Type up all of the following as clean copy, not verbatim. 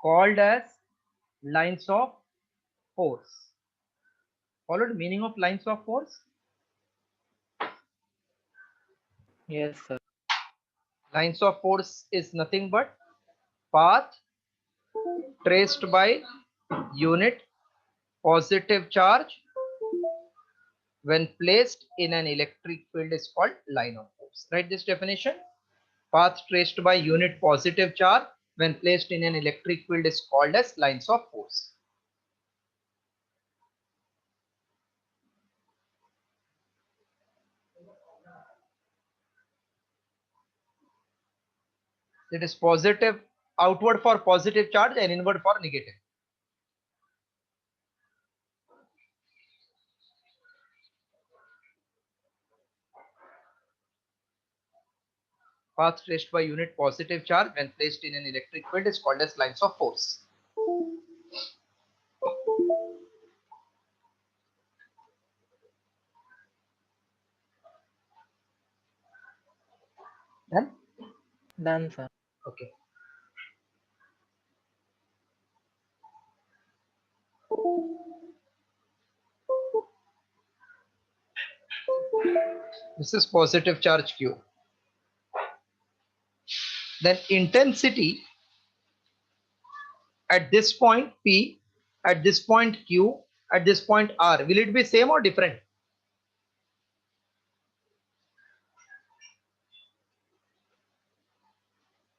called as lines of force. Followed meaning of lines of force? Yes, sir. Lines of force is nothing but path traced by unit positive charge when placed in an electric field is called line of force. Write this definition. Path traced by unit positive charge when placed in an electric field is called as lines of force. It is positive, outward for positive charge and inward for negative. Path traced by unit positive charge when placed in an electric field is called as lines of force. Done? Done, sir. Okay. This is positive charge Q. Then intensity at this point P, at this point Q, at this point R, will it be same or different?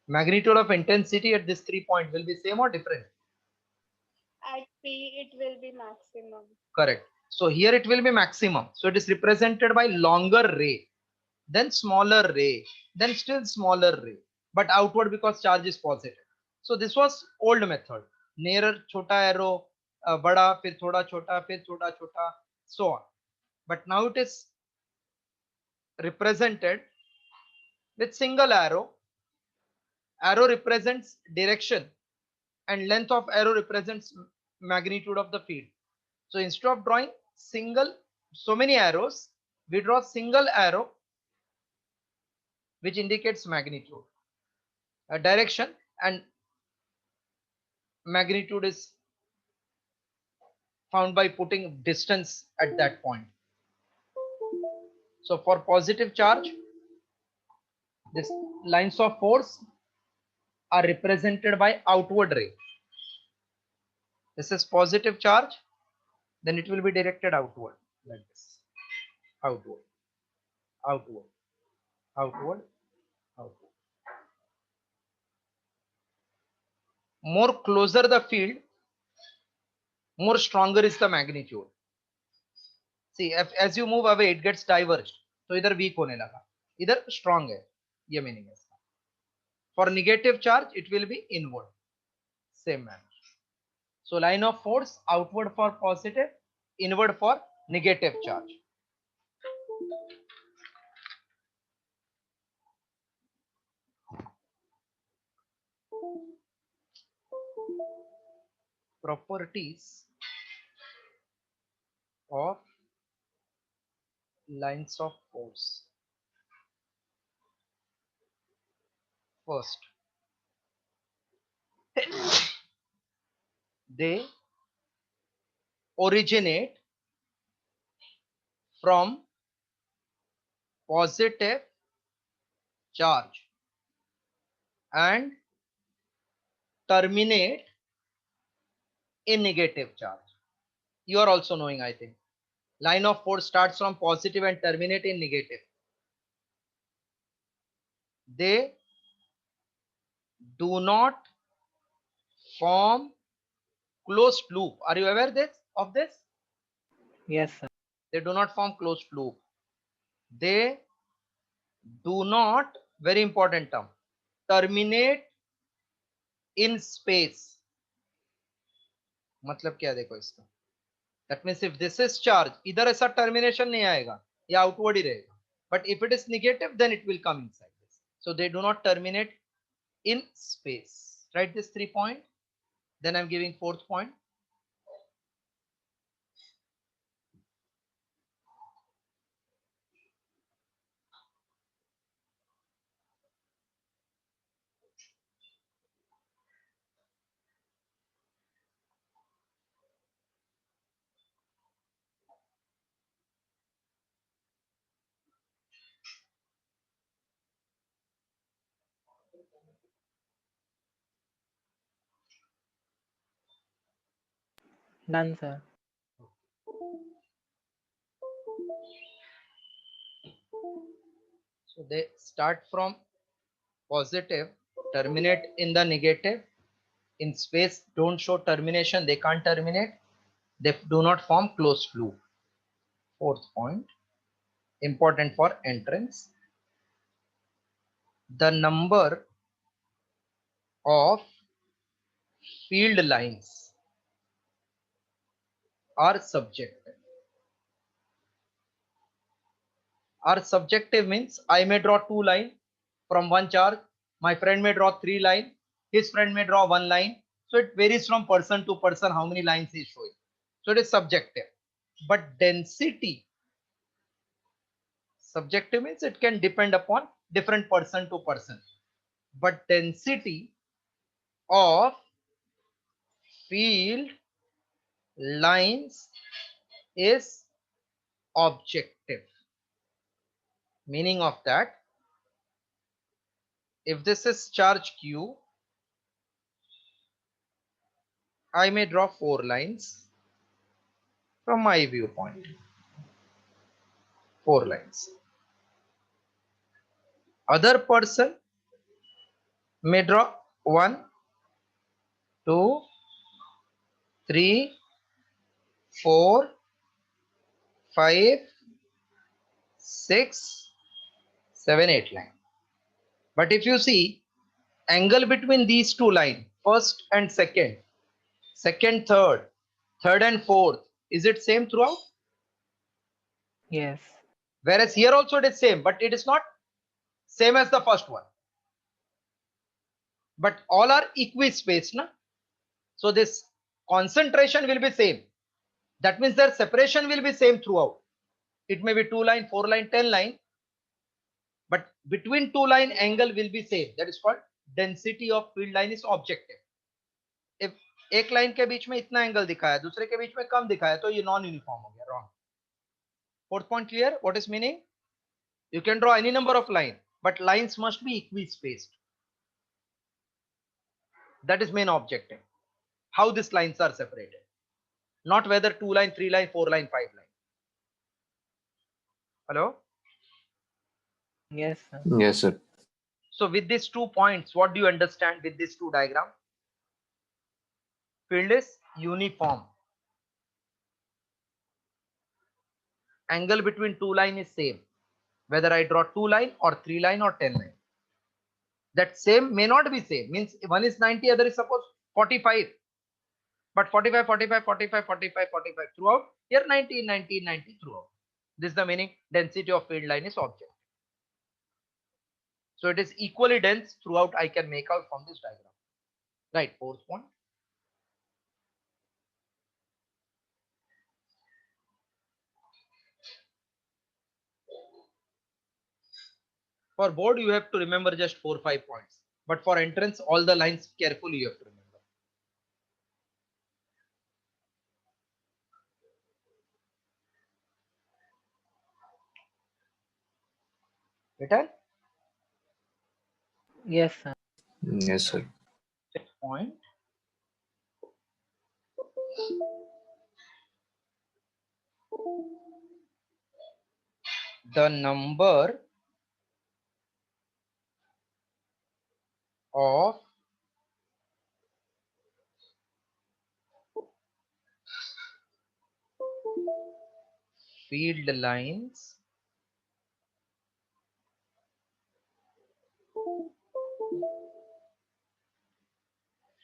Magnitude of intensity at this 3 point will be same or different? At P, it will be maximum. Correct. So here it will be maximum. So it is represented by longer ray, then smaller ray, then still smaller ray, but outward because charge is positive. So this was old method. Nearer chota arrow, bada, fir thoda chota, fir thoda chota, so on. But now it is represented with single arrow. Arrow represents direction and length of arrow represents magnitude of the field. So instead of drawing so many arrows, we draw single arrow which indicates magnitude, a direction, and magnitude is found by putting distance at that point. So for positive charge, these lines of force are represented by outward ray. This is positive charge, then it will be directed outward like this. Outward, outward, outward, outward. More closer the field, more stronger is the magnitude. See, as you move away, it gets diverged. So इधर weak होने लगा, इधर strong है, ये meaning है. For negative charge, it will be inward. Same manner. So line of force, outward for positive, inward for negative charge. Properties of lines of force. First, they originate from positive charge and terminate in negative charge. You are also knowing, I think. Line of force starts from positive and terminate in negative. They do not form closed loop. Are you aware of this? Yes, sir. They do not form closed loop. They do not, very important term, terminate in space. मतलब क्या देखो इसका? That means if this is charge, इधर ऐसा termination नहीं आएगा, ये outward ही रहेगा. But if it is negative, then it will come inside this. So they do not terminate in space. Write this 3 point. Then I'm giving 4th point. Done, sir. So they start from positive, terminate in the negative. In space, don't show termination, they can't terminate. They do not form closed loop. Fourth point, important for entrance. The number of field lines are subjective. Are subjective means I may draw two lines from one charge. My friend may draw three lines. His friend may draw one line. So it varies from person to person how many lines he is showing. So it is subjective. But density, subjective means it can depend upon different person to person. But density of field lines is objective. Meaning of that, if this is charge q, I may draw four lines from my viewpoint. Four lines. Other person may draw 1, 2, 3, 4, 5, 6, 7, 8 line. But if you see angle between these two lines, first and second, second, third and fourth, is it same throughout? Yes. Whereas here also it is same, but it is not same as the first one. But all are equispaced, na? So this concentration will be same. That means their separation will be same throughout. It may be 2 line, 4 line, 10 line, but between two line angle will be same. That is called density of field line is objective. If एक line के बीच में इतना angle दिखाया, दूसरे के बीच में कम दिखाया, तो ये नॉन यूनिफॉर्म हो गया, wrong. Fourth point clear? What is meaning? You can draw any number of line, but lines must be equispaced. That is main objective. How these lines are separated, not whether 2 line, 3 line, 4 line, 5 line. Hello? Yes, sir. Yes, sir. So with these 2 points, what do you understand with these 2 diagram? Field is uniform. Angle between 2 line is same, whether I draw 2 line or 3 line or 10 line. That same may not be same, means one is 90, other is suppose 45. But 45, 45, 45, 45, 45 throughout. Here 90, 90, 90 throughout. This is the meaning density of field line is objective. So it is equally dense throughout. I can make out from this diagram. Right, fourth point. For board, you have to remember just 4-5 points. But for entrance, all the lines carefully you have to remember. Written? Yes, sir. Yes, sir. Fifth point. The number of field lines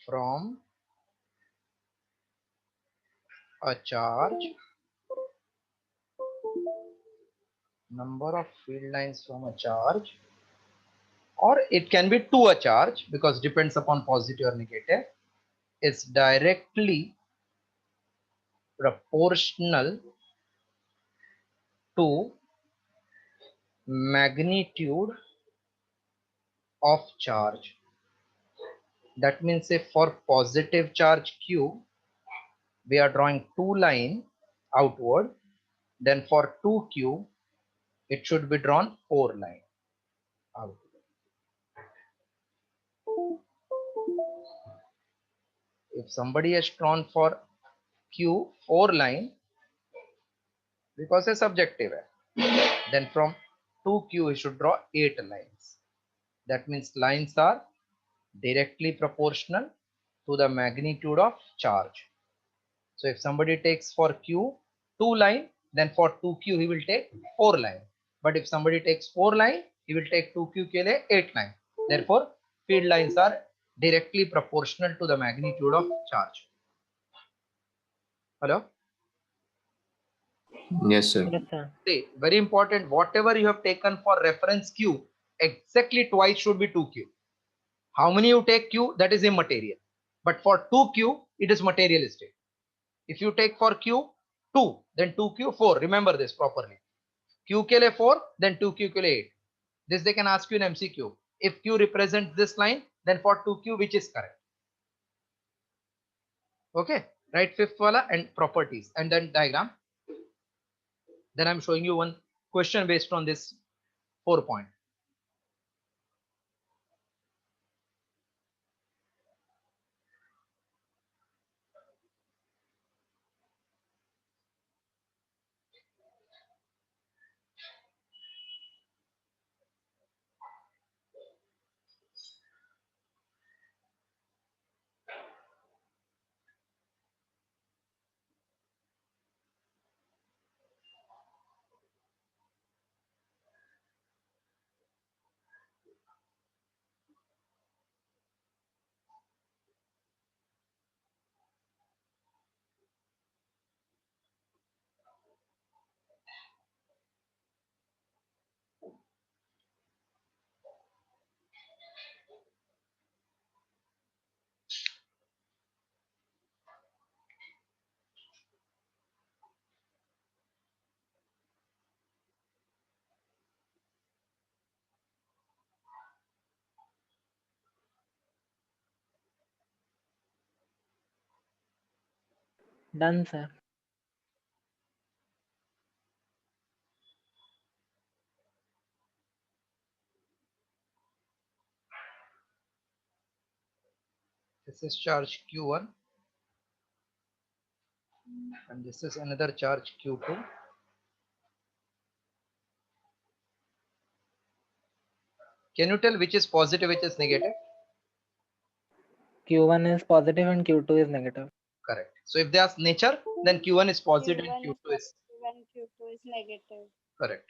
from a charge, number of field lines from a charge, or it can be to a charge because depends upon positive or negative, is directly proportional to magnitude of charge. That means if for positive charge q we are drawing two line outward, then for 2q it should be drawn 4 line outward. If somebody has drawn for Q 4 line because it's subjective है. Then from 2Q we should draw 8 lines. That means lines are directly proportional to the magnitude of charge. So if somebody takes for Q 2 line, then for 2Q he will take 4 line. But if somebody takes 4 line, he will take 2Q के लिए 8 line. Therefore, field lines are directly proportional to the magnitude of charge. Hello? Yes, sir. Yes, sir. See, very important, whatever you have taken for reference Q, exactly twice should be 2Q. How many you take Q, that is immaterial. But for 2Q, it is materialistic. If you take for Q 2, then 2Q 4. Remember this properly. Q के लिए 4, then 2Q के लिए 8. This they can ask you in MCQ. If Q represents this line, then for 2Q, which is correct? Okay, right, fifth wala and properties and then diagram. Then I'm showing you one question based on this 4 point. Done, sir. This is charge Q1 and this is another charge Q2. Can you tell which is positive, which is negative? Q1 is positive and Q2 is negative. Correct. So if they ask nature, then Q1 is positive and Q1 is Q2 is positive and Q2 is negative. correct.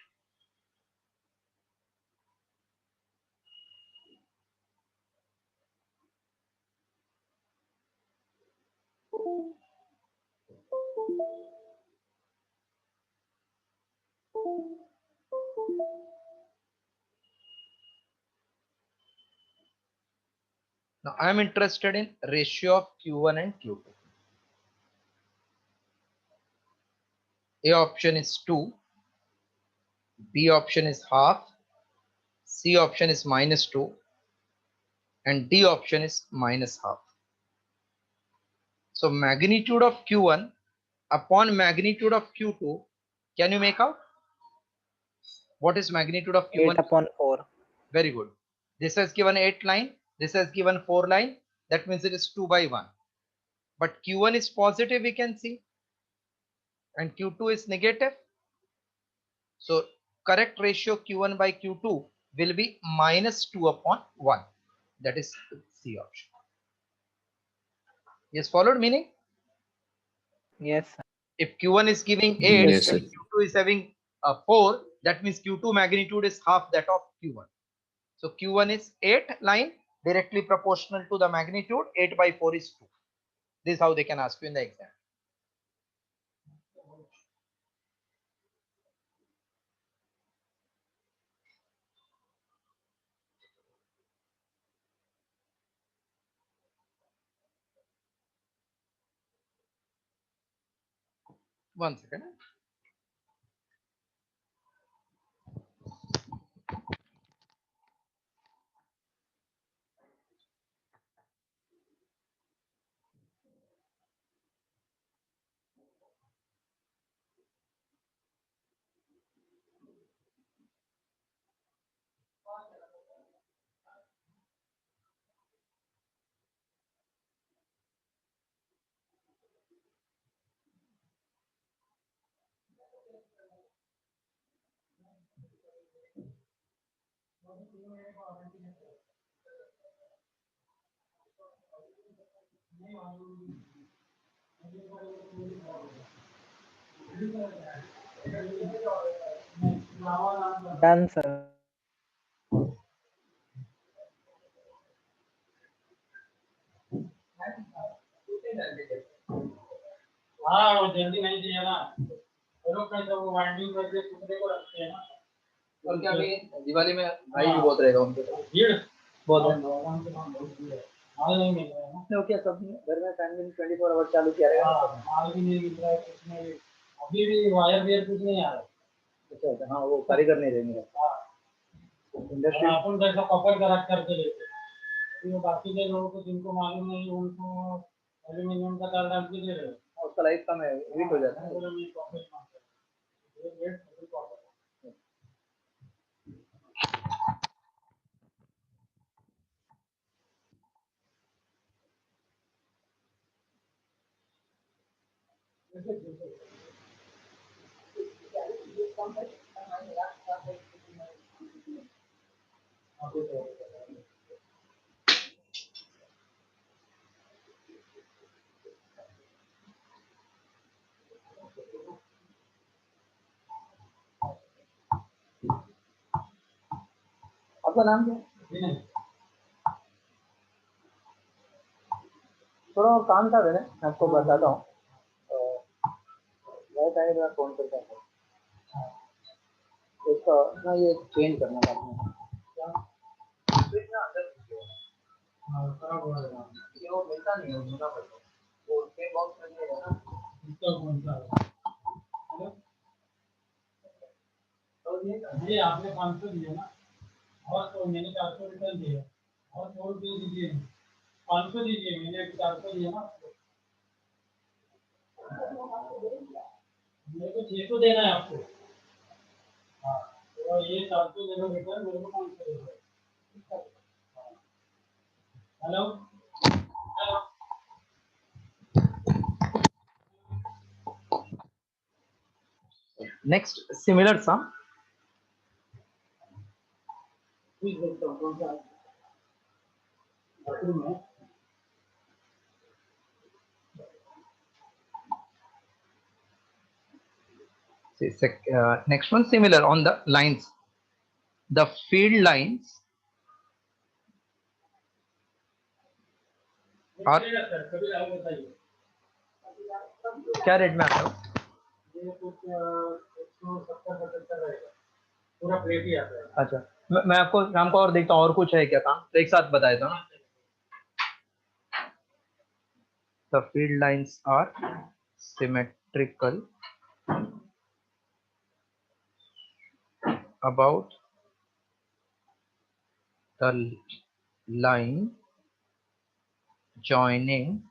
Now I am interested in ratio of Q1 and Q2. A option is 2, B option is half, C option is -2, and D option is -half. So magnitude of Q1 upon magnitude of Q2, can you make out? What is magnitude of 8 Q1? upon 4. Very good. This has given 8 line, this has given 4 line, that means it is 2 by 1. But Q1 is positive, we can see, and Q2 is negative. So correct ratio Q1 by Q2 will be -2 upon 1. That is C option. Yes, followed meaning? Yes, sir. If Q1 is giving 8 Yes, sir. and Q2 is having 4, that means Q2 magnitude is half that of Q1. So Q1 is 8 line directly proportional to the magnitude. 8 by 4 is 2. This is how they can ask you in the exam. One second. Done, sir. हाँ वो जल्दी नहीं दिया ना, वो लोग कैसे वो वाइंडिंग करके कुत्ते को रखते हैं ना। और क्या अभी दिवाली में भाई भी बहुत रहेगा उनके पास, भीड़ बहुत है। भगवान के पास बहुत भीड़ है, माल नहीं मिल रहा है ना। तो क्या सब घर में फैन भी 24 आवर चालू किया रहेगा। हाँ, माल भी नहीं मिल रहा है, कुछ नहीं, अभी भी वायर वेयर कुछ नहीं आ रहा है। अच्छा अच्छा, हाँ वो कारीगर नहीं रहेंगे। हाँ, इंडस्ट्री अपन जैसा कपड़ का रख करके लेते हैं, तो बाकी के लोगों को जिनको मालूम नहीं उनको एल्यूमिनियम का तार डाल के दे रहे हैं। उसका लाइफ कम है, हीट हो जाता है। बोलो नहीं कॉपर मांगते हैं, ये रेट बिल्कुल कॉपर है। आपका नाम क्या है? नहीं थोड़ा और काम था मेरे, मैं आपको बताता हूँ। वह टाइम मैं फोन करता हूँ, इसका ना ये चेंज करना था आपने। स्विच ना अंदर घुसे हुए हैं। हाँ खराब हो रहा है, ये वो मिलता नहीं है, ढूंढना पड़ता है। वो पेन बॉक्स में नहीं है ना। इसका कौन सा है? हेलो, तो ये ना, ये आपने 500 दिए ना, और तो मैंने 400 रिटर्न दिए, और 100 रुपये दीजिए, 500 दीजिए, मैंने 400 दिए ना आपको। मेरे को 600 देना है आपको। हाँ, तो ये 400 दे दो रिटर्न, मेरे को 500 दे दो। Hello, next similar sum. Please देखता हूँ कौन सा बाथरूम है। Next one similar on the lines. The field lines are चलेगा सर, कभी आप बताइए। क्या रेट में आता है? ये कुछ 170-75 रहेगा, पूरा प्लेट ही आता है। अच्छा, मैं आपको शाम को और देखता हूँ और कुछ है क्या काम, तो एक साथ बता देता हूँ। The field lines are symmetrical about the line joining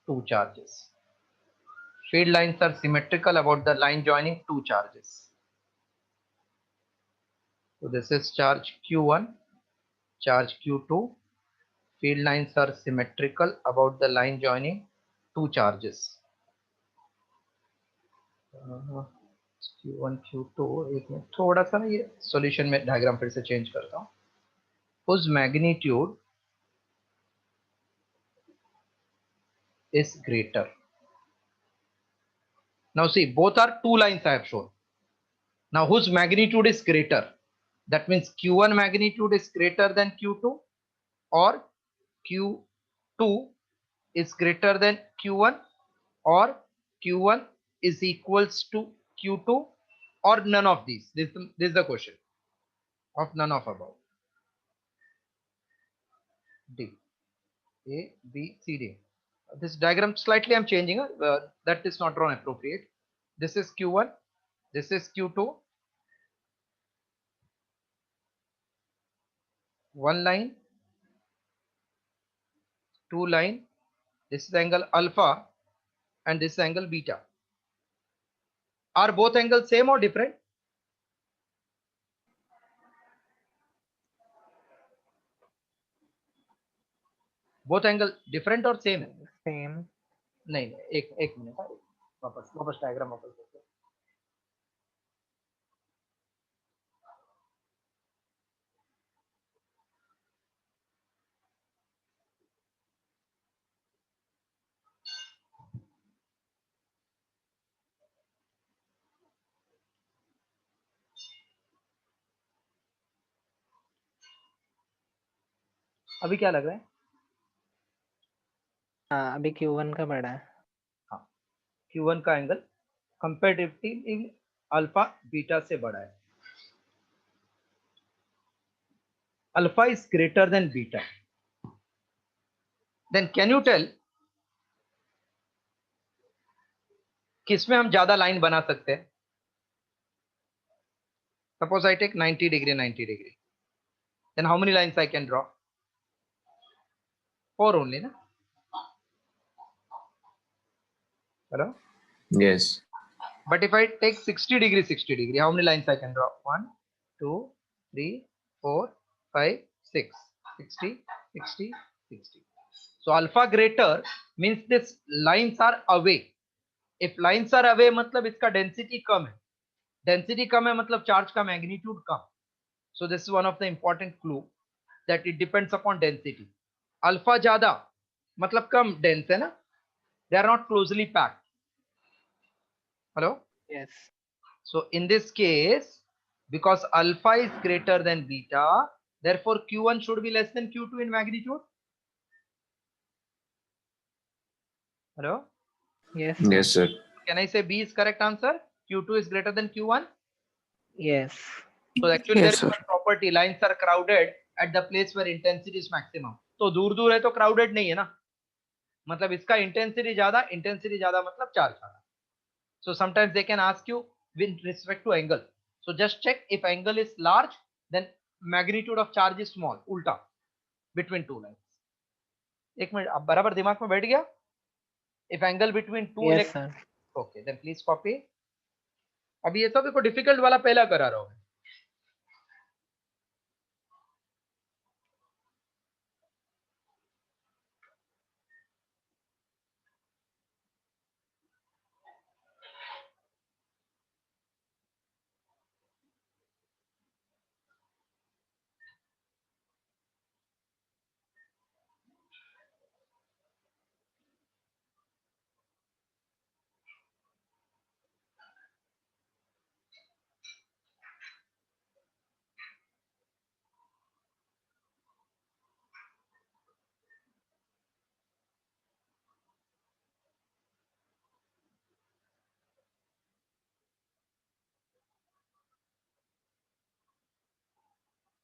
two charges. Field lines are symmetrical about the line joining two charges. So this is charge Q1, charge Q2. Field lines are symmetrical about the line joining two charges. Q1 Q2, एक minute थोड़ा सा ना ये solution में diagram फिर से change करता हूँ. Whose magnitude is greater? Now see, both are two lines I have shown. Now whose magnitude is greater? That means Q1 magnitude is greater than Q2, or Q2 is greater than Q1, or Q1 is equals to Q2, or none of these. This is the question of none of above. D. A, B, C, D. This diagram slightly I'm changing. That is not drawn appropriate. This is Q1. This is Q2. One line, two line. This is angle alpha, and this is angle beta. Are both angles same or different? Both angle different or same? Same. नहीं एक minute, वापस diagram वापस देखते हैं. अभी क्या लग रहा है? हाँ, अभी Q1 का बड़ा है. हाँ, Q1 का एंगल कंपेरेटिवली अल्फा बीटा से बड़ा है. Alpha is greater than beta. Then can you tell किसमें हम ज्यादा लाइन बना सकते हैं? Suppose I take 90 degree 90 degree, then how many lines I can draw? 4 only, na? Hello? Yes. But if I take 60 degree 60 degree, how many lines I can draw? 1 2 3 4 5 6. 60 60 60. So alpha greater means this lines are away. If lines are away मतलब इसका density कम है. Density कम है मतलब charge का magnitude come. So this is one of the important clue that it depends upon density. Alpha ज्यादा मतलब कम dense है ना? They are not closely packed. Hello? Yes. So in this case, because alpha is greater than beta, therefore Q1 should be less than Q2 in magnitude. Hello? Yes, Yes, sir. sir. Can I say B is correct answer? Q2 is greater than Q1. Yes. So actually there Yes, is sir. one property, lines are crowded at the place where intensity is maximum. तो दूर दूर है तो crowded नहीं है ना, मतलब इसका intensity ज्यादा मतलब charge ज्यादा. So sometimes they can ask you with respect to angle. So just check if angle is large, then magnitude of charge is small, ulta, between two lines. एक मिनट, अब बराबर दिमाग में बैठ गया? If angle between two Yes, sir. okay, then please copy. अभी ये सब को डिफिकल्ट वाला पहला करा रहा हूँ.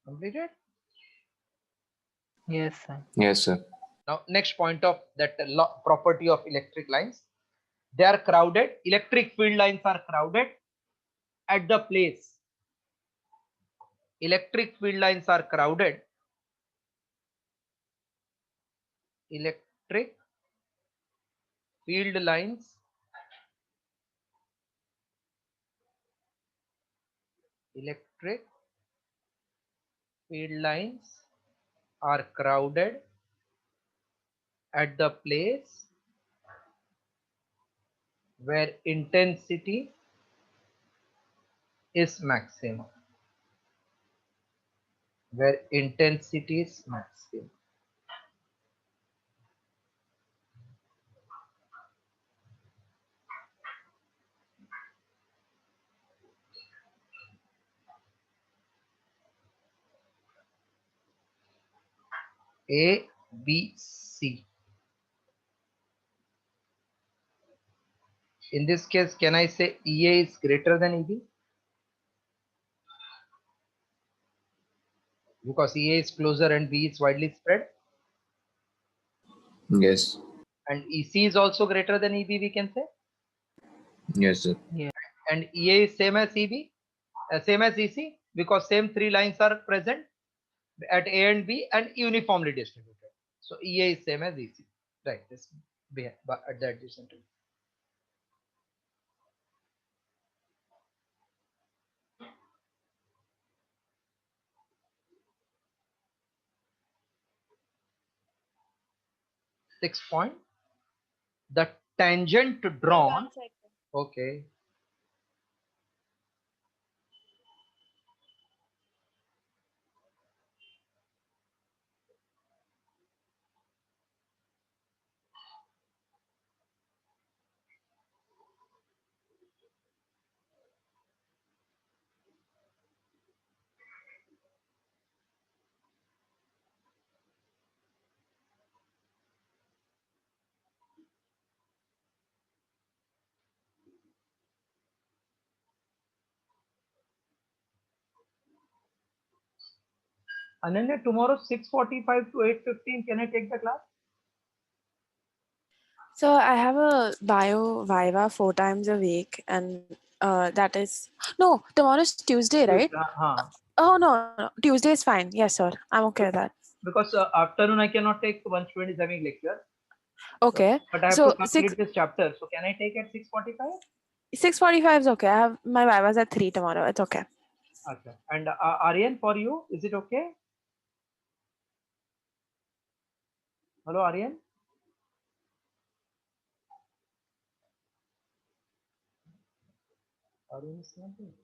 Completed? Yes, sir. Yes, sir. Now next point of that property of electric lines, they are crowded. Electric field lines are crowded at the place. Electric field lines are crowded. Electric field lines electric field lines are crowded at the place where intensity is maximum. Where intensity is maximum. A, B, C. In this case, can I say EA is greater than EB? Because EA is closer and B is widely spread. Yes. And EC is also greater than EB, we can say. Yes, sir. Yeah. And EA is same as EB, same as EC, because same three lines are present at A and B and uniformly distributed. So EA is same as EC. Right, this at the adjacent. 6 point. The tangent Sir, drawn. 1 second. Okay. Ananya, tomorrow 6:45 to 8:15, can I take the class? So I have a bio viva 4 times a week, and that is no, tomorrow's Tuesday, right? Oh no, Tuesday is fine. Yes, sir. I'm okay with that. Because afternoon I cannot take, one student is having lecture. Okay. But I have So to complete this chapter. So can I take at 6:45? 6:45 is okay. I have my vivas at 3 tomorrow. It's okay. Okay. And Aryan, for you, is it okay? Hello, Aryan. Aryan is not there.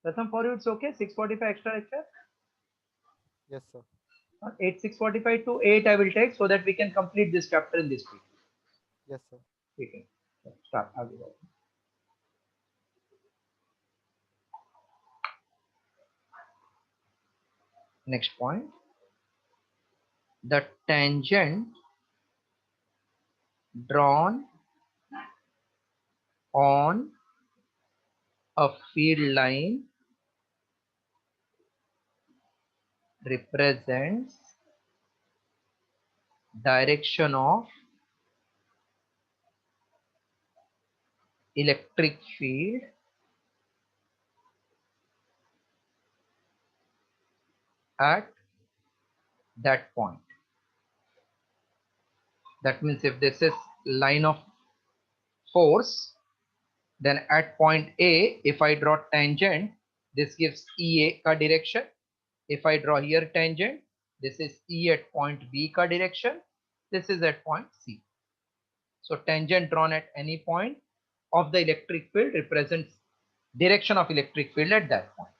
Pratham, for you it's okay? 6:45 extra lecture? Yes, sir. 6:45 to 8 I will take, so that we can complete this chapter in this week. Yes, sir. Okay. Start. आगे बढ़ो. Next point. The tangent drawn on a field line represents direction of electric field at that point. That means if this is line of force, then at point A, if I draw tangent, this gives EA ka direction. If I draw here tangent, this is E at point B ka direction. This is at point C. So tangent drawn at any point of the electric field represents direction of electric field at that point.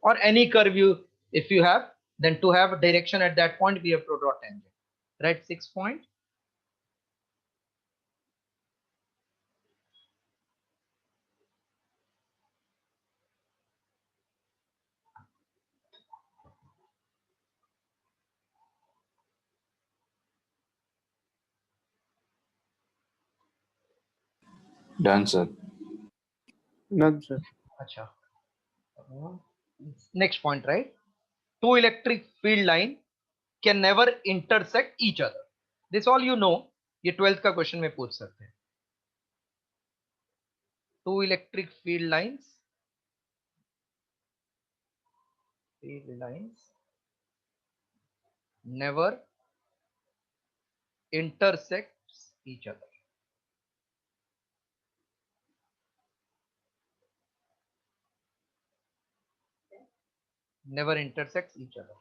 Or any curve you, if you have, then to have a direction at that point, we have to draw tangent. Right, 6 point. Done, sir. None, sir. Acha. Next point, right? Two electric field line can never intersect each other. This all you know. ये 12th का question में पूछ सकते हैं. Two electric field lines never intersects each other. Never intersects each other.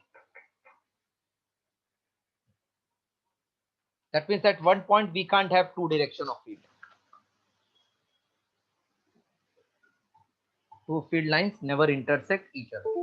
That means at one point we can't have two direction of field. Two field lines never intersect each other.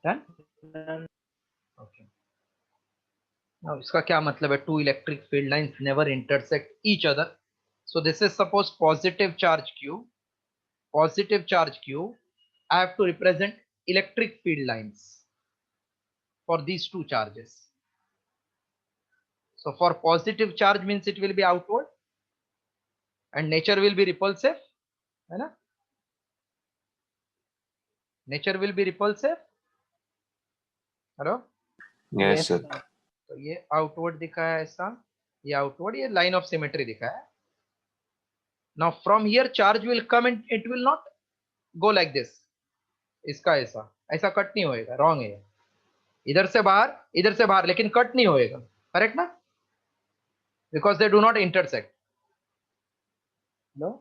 Done? Okay. Now इसका क्या मतलब है? Two electric field lines never intersect each other. So this is suppose positive charge Q. Positive charge Q. I have to represent electric field lines for these two charges. So for positive charge means it will be outward and nature will be repulsive. है ना? Nature will be repulsive. Hello? Yes, sir. तो ये outward दिखा है ऐसा, ये outward, ये line of symmetry दिखा है. Now from here charge will come and it will not go like this. इसका ऐसा ऐसा कट नहीं होएगा, रॉन्ग है. इधर से बाहर लेकिन कट नहीं होएगा. करेक्ट ना? Because they do not intersect. No.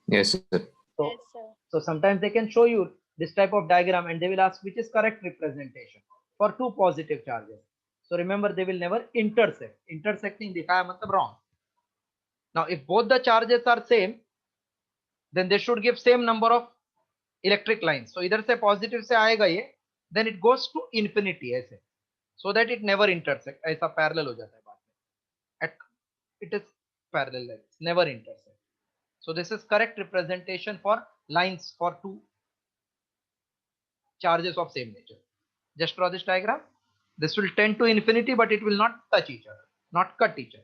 Yes, sir. Yes, sir. So sometimes they can show you this type of diagram and they will ask which is correct representation for two positive charges. So remember, they will never intersect. Intersecting दिखाया मतलब wrong. Now if both the charges are same, then they should give same number of electric lines. So इधर से positive से आएगा ये, then it goes to infinity ऐसे, so that it never intersect. ऐसा parallel हो जाता है बाद में. It is parallel lines, never intersect. So this is correct representation for lines for two charges of same nature. Just draw this diagram. This will tend to infinity, but it will not touch each other, not cut each other.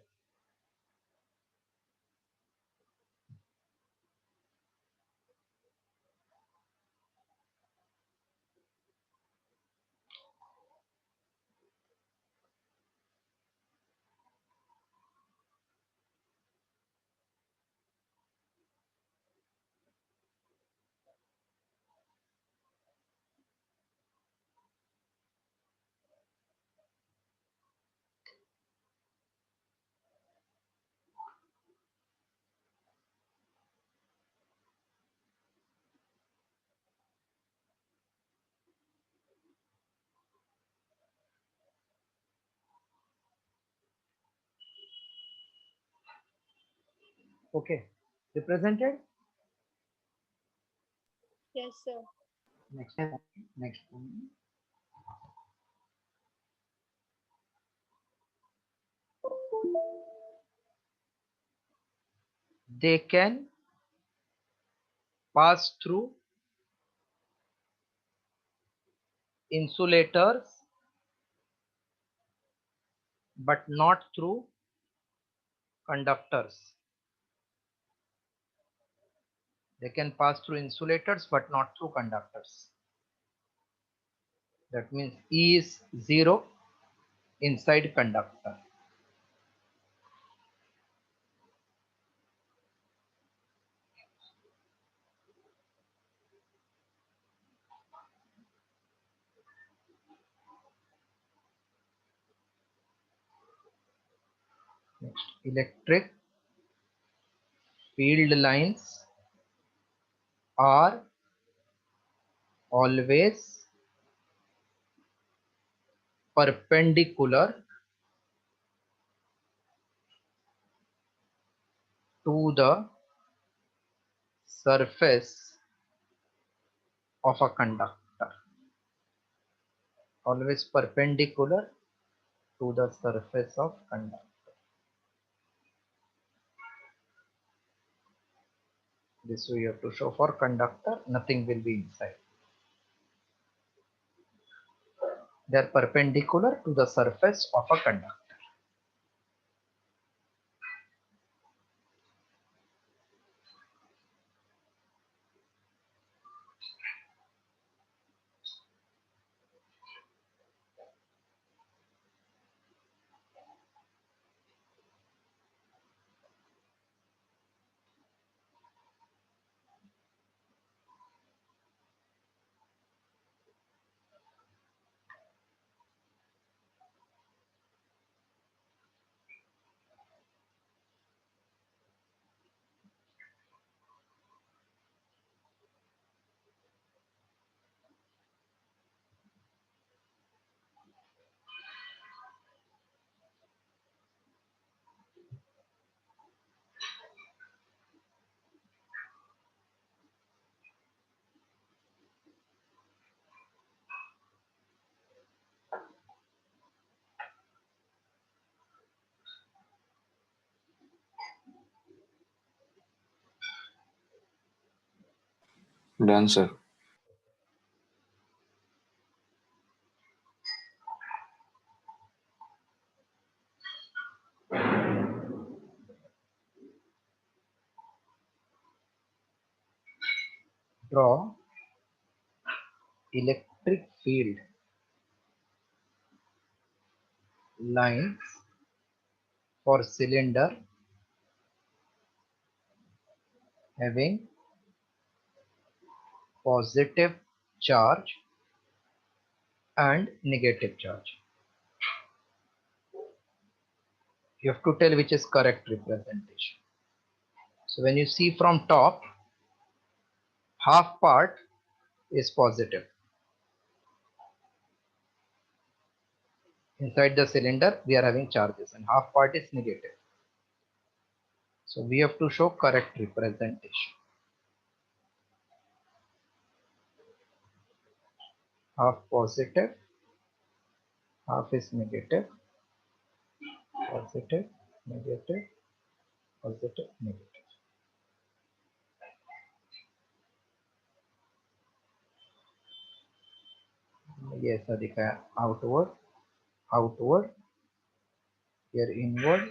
Okay, represented. Yes, sir. Next one. They can pass through insulators, but not through conductors. They can pass through insulators, but not through conductors. That means E is 0 inside conductor. Next, electric field lines are always perpendicular to the surface of a conductor. Always perpendicular to the surface of conductor. This we have to show for conductor, nothing will be inside. They are perpendicular to the surface of a conductor. Done, sir. Draw electric field lines for cylinder having positive charge and negative charge. You have to tell which is correct representation. So when you see from top, half part is positive. Inside the cylinder, we are having charges and half part is negative. So we have to show correct representation. Half positive, half is negative, positive, negative, positive, negative. ये ऐसा दिखा है, outward, outward, here inward,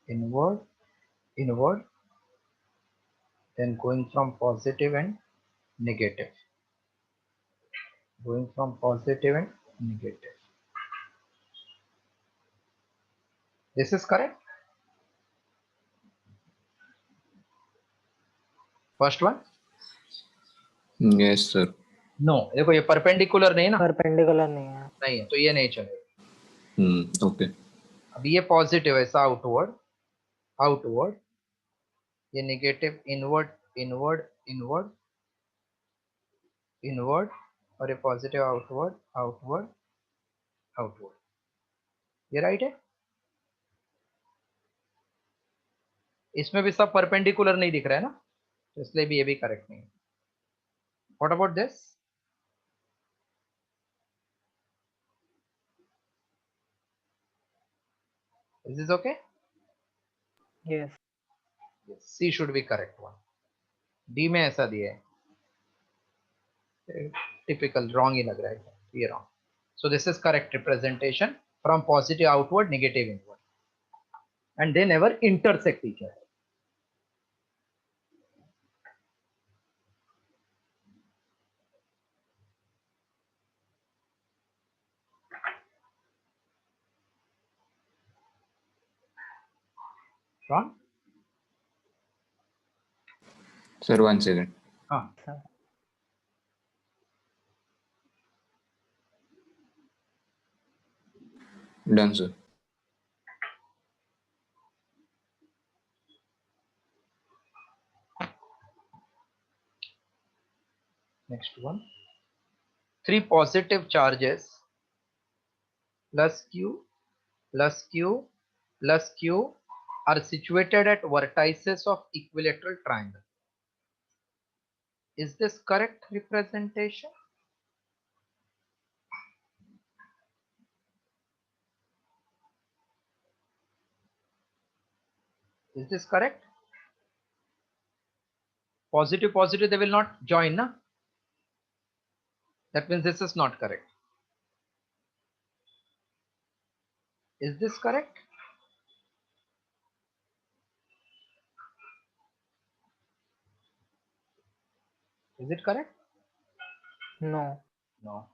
inward, inward, then going from positive and negative, going from positive and negative. This is correct. First one. Yes, sir. No, देखो ये perpendicular नहीं ना, perpendicular नहीं है. नहीं है तो ये नहीं चलेगा. Okay. अब ये पॉजिटिव ऐसा आउटवर्ड, आउटवर्ड, ये negative inward, inward, inward, inward, और ये पॉजिटिव आउटवर्ड, आउटवर्ड, आउटवर्ड. ये राइट है. इसमें भी सब परपेंडिकुलर नहीं दिख रहा है ना, तो इसलिए भी ये भी करेक्ट नहीं है. What about this? Is this okay? Yes. Yes. C should be correct one. D में ऐसा दिया है, typical wrong ही लग रहा है, ये wrong. So this is correct representation from positive outward, negative inward, and they never intersect each other. Wrong? Sir, 1 second. Sir. Done, sir. Next one. 3 positive charges plus Q plus Q plus Q are situated at vertices of equilateral triangle. Is this correct representation? Is this correct? Positive, positive, they will not join, na? That means this is not correct. Is this correct? Is it correct? No. No.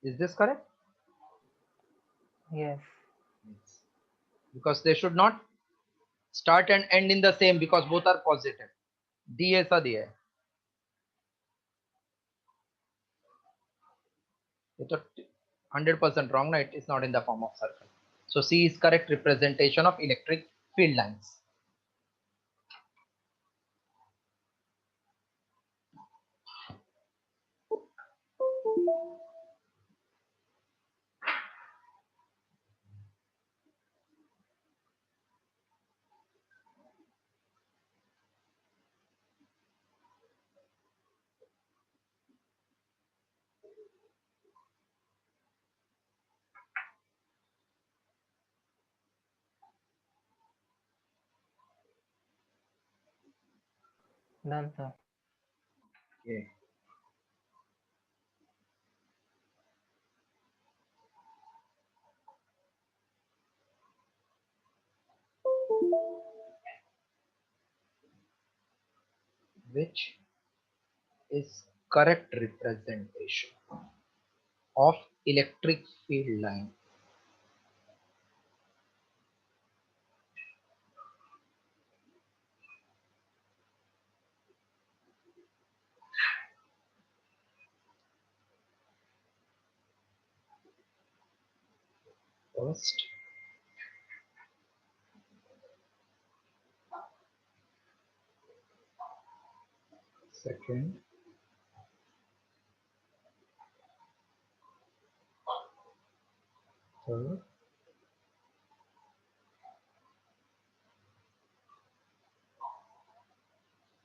Is this correct? Yes. Yes. Because they should not start and end in the same, because both are positive. D ऐसा दिया है. ये तो 100% wrong, right? It is not in the form of circle. So C is correct representation of electric field lines. Done, sir. Okay. Which is correct representation of electric field line? First, second, third,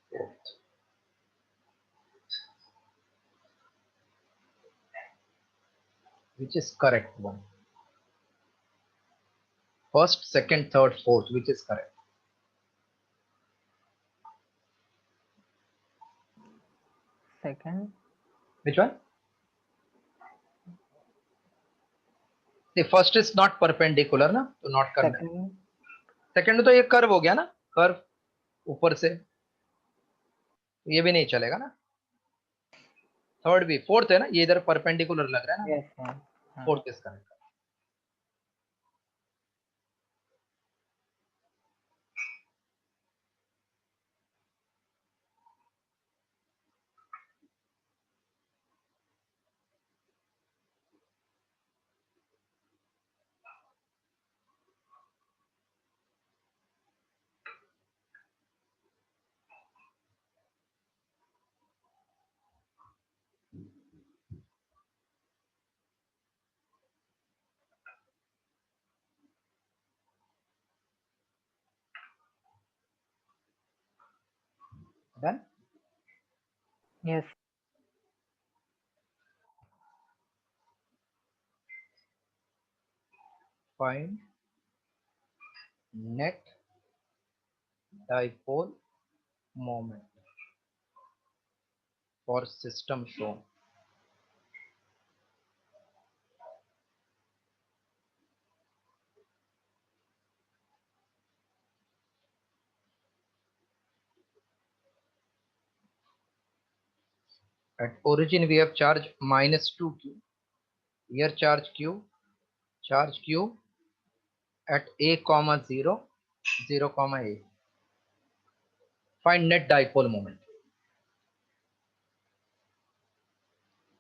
fourth. Which is correct one? First, second, third, fourth. Which is correct? Second. Which one? The first is not perpendicular ना, तो not करना है. Second. Second तो ये curve हो गया ना, curve ऊपर से, ये भी नहीं चलेगा ना. थर्ड भी, फोर्थ है ना, ये इधर परपेंडिकुलर लग रहा है ना. Yes, sir. Fourth is correct. Done. Yes. Find net dipole moment for system shown. At origin we have charge minus 2q. Here charge q at a comma 0, 0 comma a. Find net dipole moment.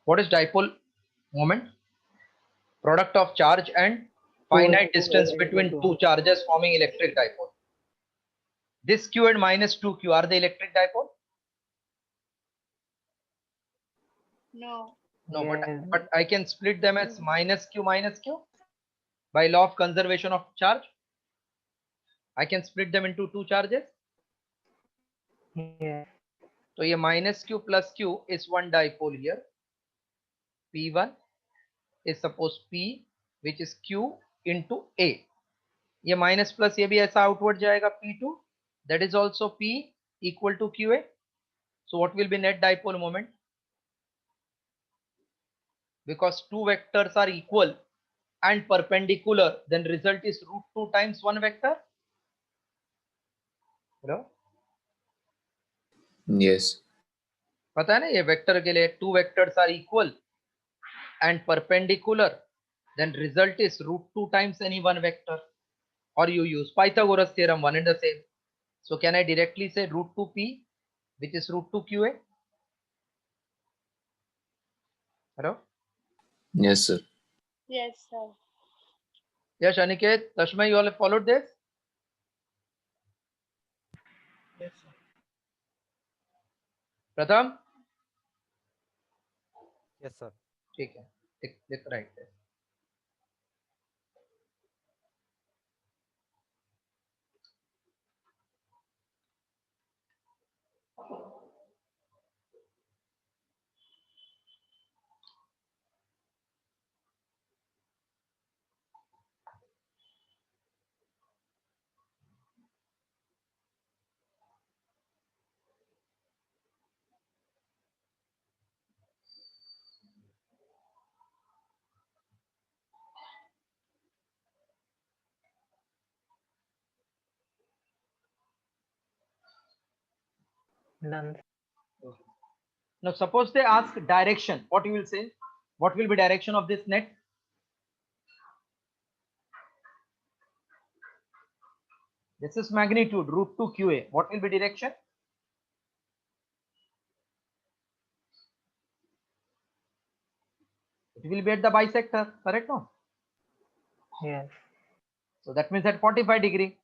What is dipole moment? Product of charge and finite distance between two charges forming electric dipole. This q and minus 2q are the electric dipole? No. No, Yes. but I can split them as minus q by law of conservation of charge. I can split them into two charges. Yes. So ये minus q plus q is one dipole here. P1 is suppose P, which is q into a. ये minus plus ये भी ऐसा outward जाएगा P2. That is also P equal to qa. So what will be net dipole moment? Because two vectors are equal and perpendicular, then result is root 2 times one vector. Hello? Yes. पता है ना ये vector के लिए two vectors are equal and perpendicular, then result is root 2 times any one vector. Or you use Pythagoras theorem, one and the same. So can I directly say root 2p, which is root 2 qa? Hello? Yes, sir. Yes, sir. Yes, Aniket, Tashma, you all have followed this? Yes, sir. Pratham? Yes, sir. ठीक है, लिख right है. Done. Now suppose they ask direction, what you will say? What will be direction of this net? This is magnitude root 2 qa. What will be direction? It will be at the bisector, correct? No? Yes. So that means at 45 degree.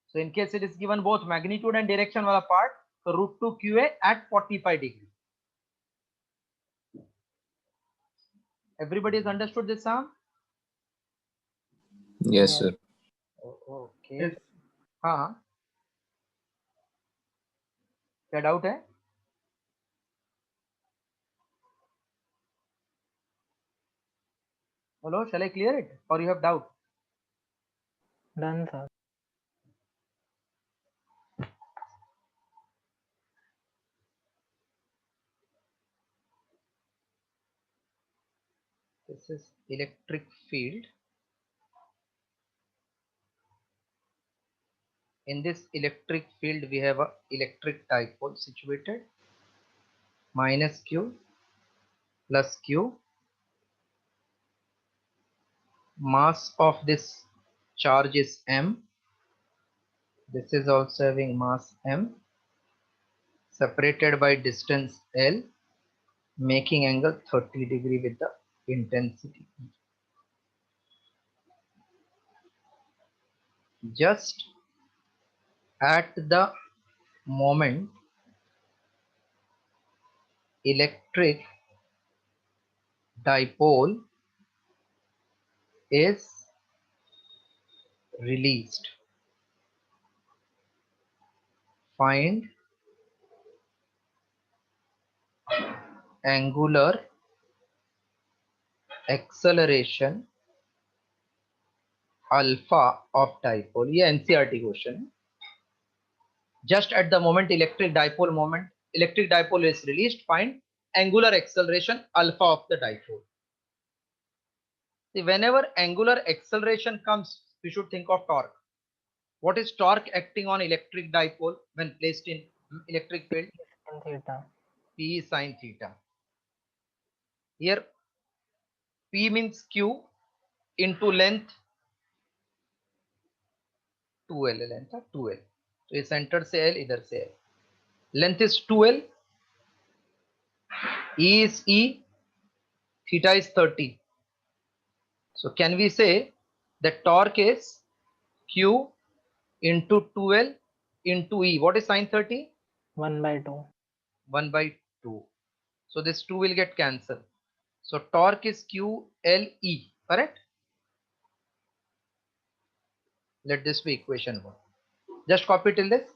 So in case it is given both magnitude and direction wala part, so root 2 QA at 45 degree. Everybody has understood this, Sam? Yes, Yes. sir. Okay. हाँ, क्या doubt है? Hello, shall I clear it or you have doubt? Done, sir. This is electric field. In this electric field, we have a electric dipole situated, minus Q plus Q. Mass of this charge is M. This is also having mass M, separated by distance L, making angle 30 degree with the intensity E. Just at the moment electric dipole is released, find angular acceleration alpha of dipole. ये NCERT question है. Just at the moment electric dipole is released, find angular acceleration alpha of the dipole. See, whenever angular acceleration comes, we should think of torque. What is torque acting on electric dipole when placed in electric field? Sin theta. P sin theta. Here P means Q into length 2L, length है 2L. तो ये centre से L, इधर से L. Length is 2L, E is E, theta is 30. So can we say that torque is Q into 2L into E? What is sin 30? 1/2. 1 by 2. So this 2 will get cancelled. So torque is QLE, correct? Let this be equation 1. Just copy till this.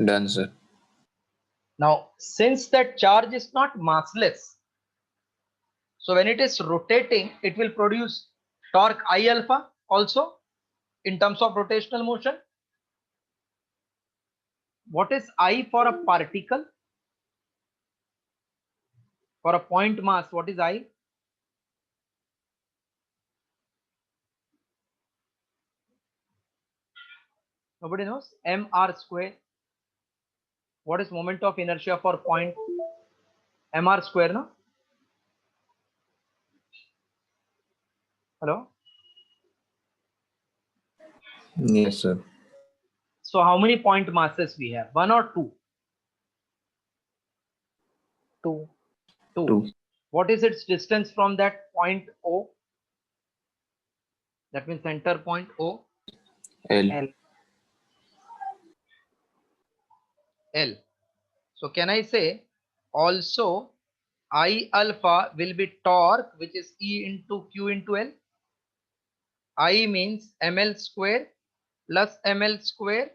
Done, sir. Now, since that charge is not massless, so when it is rotating, it will produce torque I alpha also in terms of rotational motion. What is I for a particle? For a point mass, what is I? Nobody knows. mr square. What is moment of inertia for point? mr square, no? Hello? Yes, sir. So how many point masses we have? 1 or 2? 2. 2. 2. What is its distance from that point O? That means center point O. L. L. L. So can I say also I alpha will be torque, which is E into Q into L? I means ml square plus ml square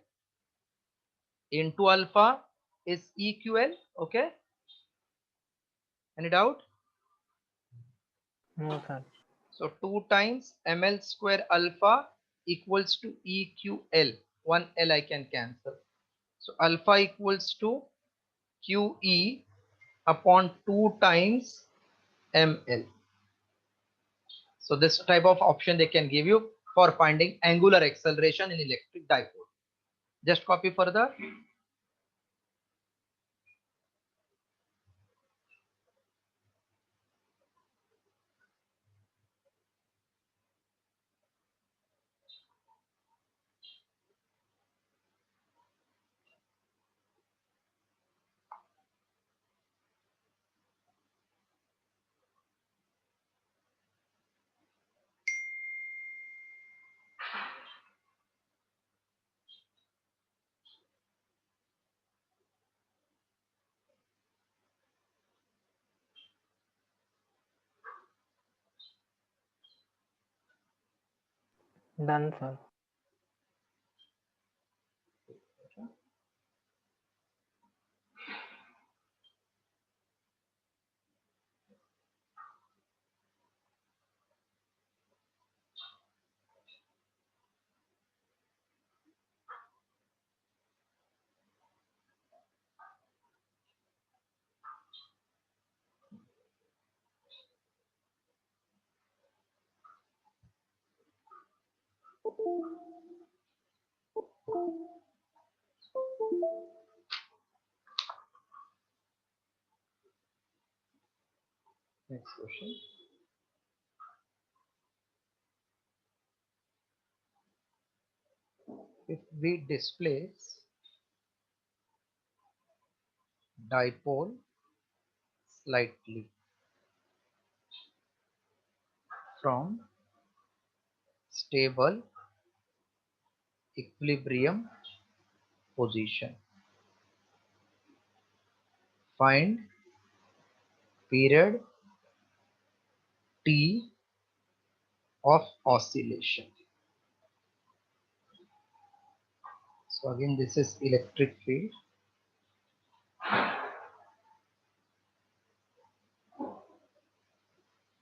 into alpha is EQL. Okay. Any doubt? No, sir. So 2 times ml square alpha equals to EQL. 1 L I can cancel. So alpha equals to QE upon 2 times ml. So this type of option they can give you for finding angular acceleration in electric dipole. Just copy further. Done, sir. Next question. If we displace dipole slightly from stable equilibrium position, find period T of oscillation. So again, this is electric field.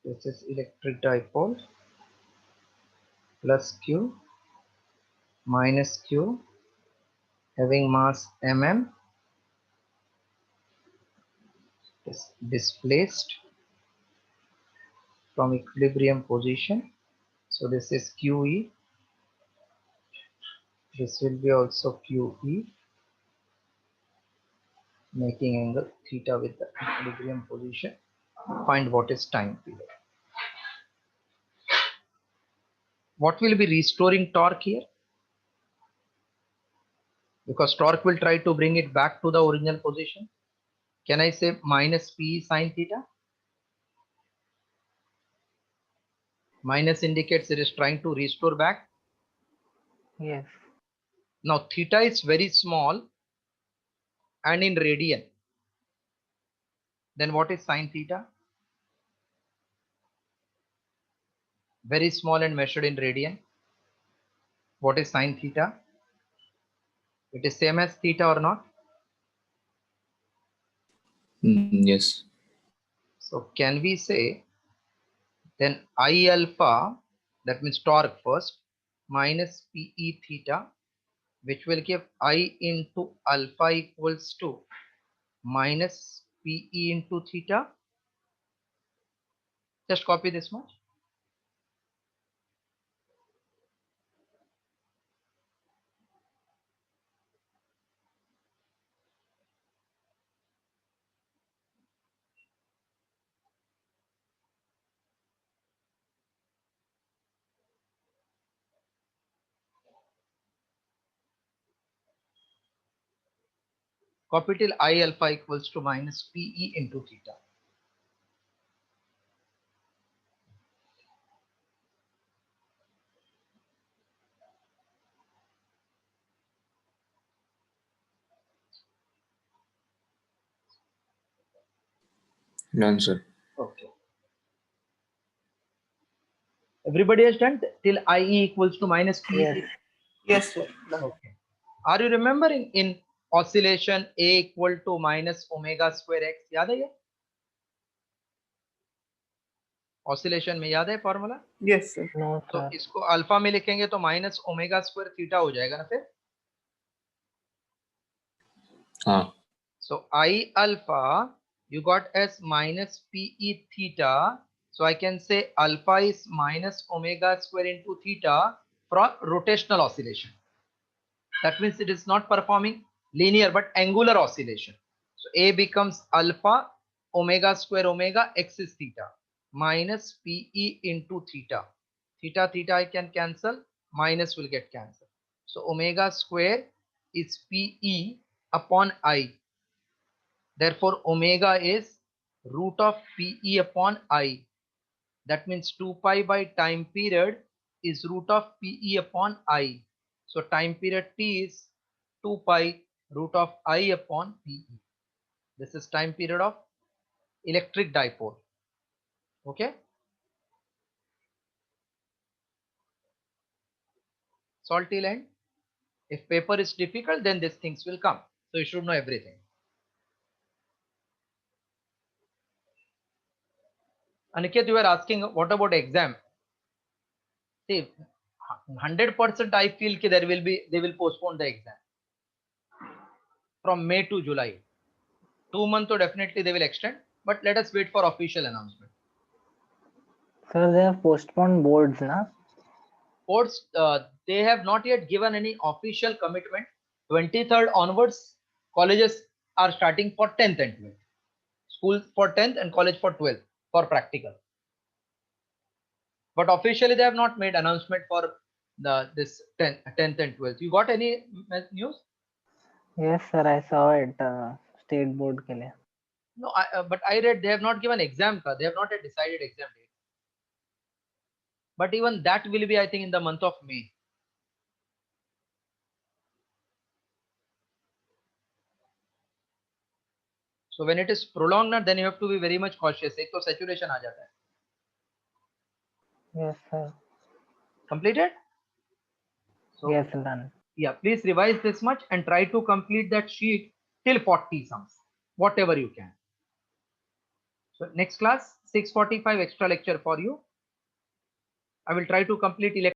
This is electric dipole plus Q minus Q having mass mm is displaced from equilibrium position. So this is QE. This will be also QE, making angle theta with the equilibrium position. Find what is time period. What will be restoring torque here? Because torque will try to bring it back to the original position. Can I say minus P sine theta? Minus indicates it is trying to restore back. Yes. Now theta is very small and in radian. Then what is sine theta? Very small and measured in radian. What is sine theta? It is same as theta or not? Yes. So can we say then I alpha, that means torque first, minus PE theta, which will give I into alpha equals to minus PE into theta. Just copy this much. Copy till I alpha equals to minus PE into theta. Done, sir. Okay. Everybody has done till IE equals to minus PE Yes. theta. Yes, sir. Done. Okay. Are you remembering in oscillation A equal to minus omega square x? याद है ये? Oscillation में याद है formula? Yes, sir. No, तो sir. इसको alpha में लिखेंगे तो माइनस ओमेगा स्क्वायर थीटा हो जाएगा ना फिर? हाँ. So I alpha you got as minus PE theta. So I can say alpha is minus omega square into theta for rotational oscillation. That means it is not performing linear but angular oscillation. So A becomes alpha omega square omega x is theta minus PE into theta. Theta theta I can cancel, minus will get cancelled. So omega square is PE upon I. Therefore omega is root of PE upon I. That means 2 pi by time period is root of PE upon I. So time period T is 2 pi root of I upon PE. This is time period of electric dipole. Okay. solve till end. If paper is difficult, then these things will come. So you should know everything. Aniket, you were asking what about exam? See, 100% I feel that they will postpone the exam from May to July. 2 months, so definitely they will extend. But let us wait for official announcement. Sir, they have postponed boards, na? Boards, they have not yet given any official commitment. 23rd onwards, colleges are starting for 10th and 12th. Schools for 10th and college for 12th for practical. But officially they have not made announcement for this 10th and 12th. You got any news? Yes, sir, I saw it. State board के लिए. No, but I read they have not given exam. They have not yet decided exam date. But even that will be, I think, in the month of May. So when it is prolonged, then you have to be very much cautious. एक तो saturation आ जाता है. Yes, sir. Completed? So, Yes, done. yeah, please revise this much and try to complete that sheet till 40 sums, whatever you can. So next class, 6:45 extra lecture for you. I will try to complete